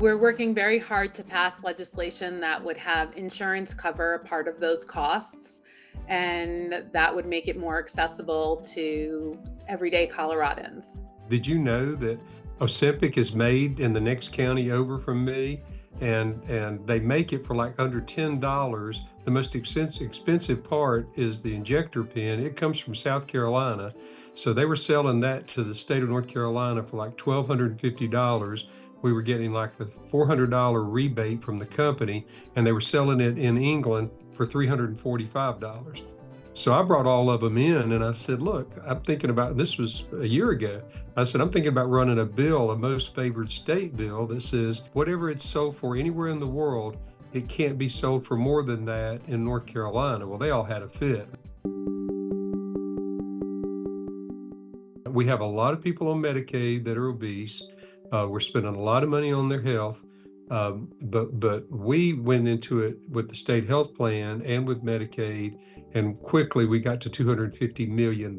We're working very hard to pass legislation that would have insurance cover a part of those costs, and that would make it more accessible to everyday Coloradans. Did you know that Ozempic is made in the next county over from me? And they make it for like under $10. The most expensive part is the injector pen. It comes from South Carolina. So they were selling that to the state of North Carolina for like $1,250. We were getting like a $400 rebate from the company, and they were selling it in England for $345. So I brought all of them in and I said, look, I'm thinking about, this was a year ago. I said, I'm thinking about running a bill, a most favored state bill that says whatever it's sold for anywhere in the world, it can't be sold for more than that in North Carolina. Well, they all had a fit. We have a lot of people on Medicaid that are obese. We're spending a lot of money on their health. But we went into it with the state health plan and with Medicaid, and quickly we got to $250 million.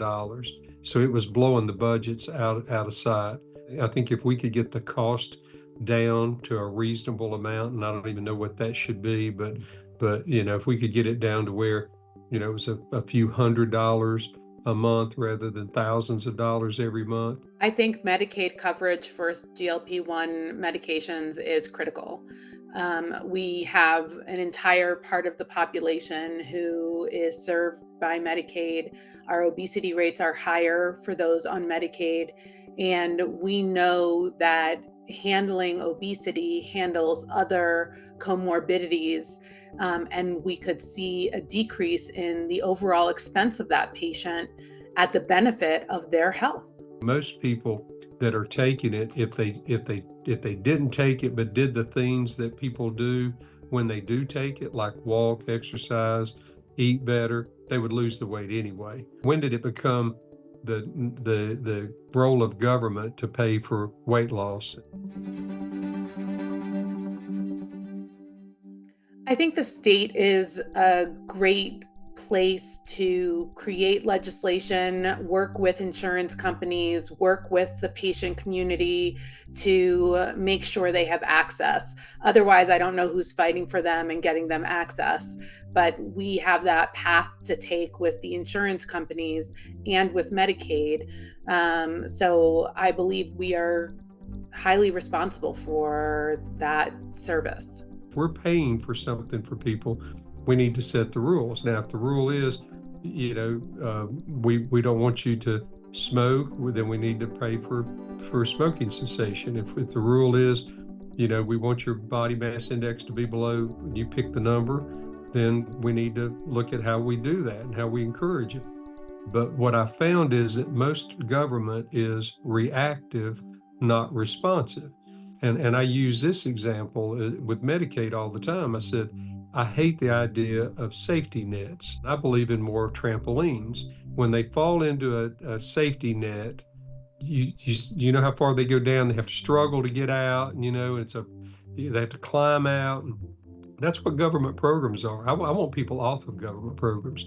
So it was blowing the budgets out of sight. I think if we could get the cost down to a reasonable amount, and I don't even know what that should be, but if we could get it down to where, it was a few $100s a month rather than thousands of dollars every month. I think Medicaid coverage for GLP-1 medications is critical. We have an entire part of the population who is served by Medicaid. Our obesity rates are higher for those on Medicaid, and we know that handling obesity handles other comorbidities, and we could see a decrease in the overall expense of that patient at the benefit of their health. Most people that are taking it, if they didn't take it but did the things that people do when they do take it, like walk, exercise, eat better, they would lose the weight anyway. When did it become the role of government to pay for weight loss? I think the state is a great place to create legislation, work with insurance companies, work with the patient community to make sure they have access. Otherwise, I don't know who's fighting for them and getting them access. But we have that path to take with the insurance companies and with Medicaid. So I believe we are highly responsible for that service. If we're paying for something for people, we need to set the rules. Now, if the rule is, we don't want you to smoke, then we need to pay for smoking cessation. If the rule is, we want your body mass index to be below, you pick the number, then we need to look at how we do that and how we encourage it. But what I found is that most government is reactive, not responsive. And I use this example with Medicaid all the time. I said, I hate the idea of safety nets. I believe in more trampolines. When they fall into a safety net, you know how far they go down. They have to struggle to get out, and they have to climb out. And that's what government programs are. I want people off of government programs.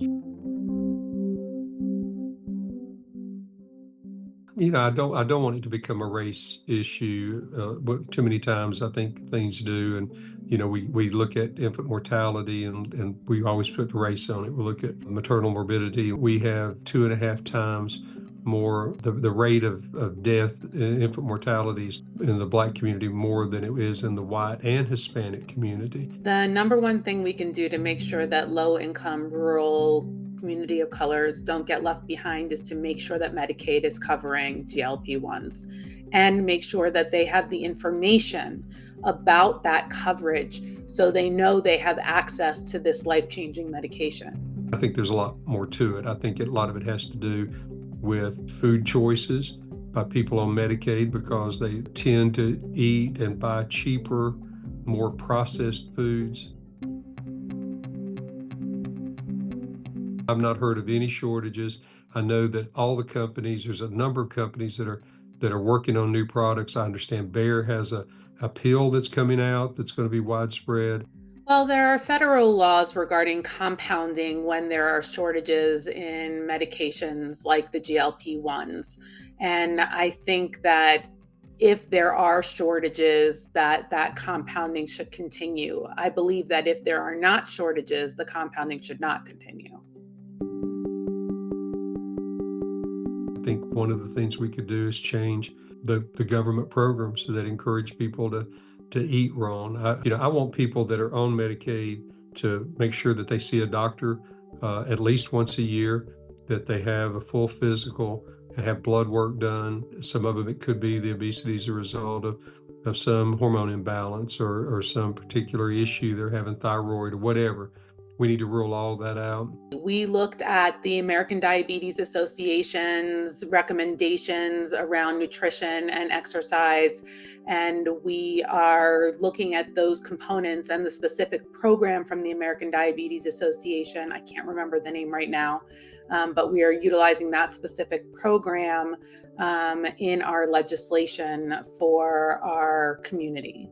I don't want it to become a race issue. But too many times I think things do, and we look at infant mortality and we always put the race on it. We look at maternal morbidity. We have 2.5 times more the rate of death in infant mortalities in the Black community more than it is in the white and Hispanic community. The number one thing we can do to make sure that low-income rural community of colors don't get left behind is to make sure that Medicaid is covering GLP-1s and make sure that they have the information about that coverage so they know they have access to this life-changing medication. I think there's a lot more to it. I think a lot of it has to do with food choices by people on Medicaid because they tend to eat and buy cheaper, more processed foods. I've not heard of any shortages. I know that all the companies, there's a number of companies that are working on new products. I understand Bayer has a pill that's coming out that's going to be widespread. Well, there are federal laws regarding compounding when there are shortages in medications like the GLP-1s. And I think that if there are shortages, that compounding should continue. I believe that if there are not shortages, the compounding should not continue. I think one of the things we could do is change the government programs that encourage people to eat wrong. I want people that are on Medicaid to make sure that they see a doctor at least once a year, that they have a full physical, and have blood work done. Some of it could be the obesity as a result of some hormone imbalance or some particular issue they're having, thyroid or whatever. We need to rule all that out. We looked at the American Diabetes Association's recommendations around nutrition and exercise, and we are looking at those components and the specific program from the American Diabetes Association. I can't remember the name right now, but we are utilizing that specific program in our legislation for our community.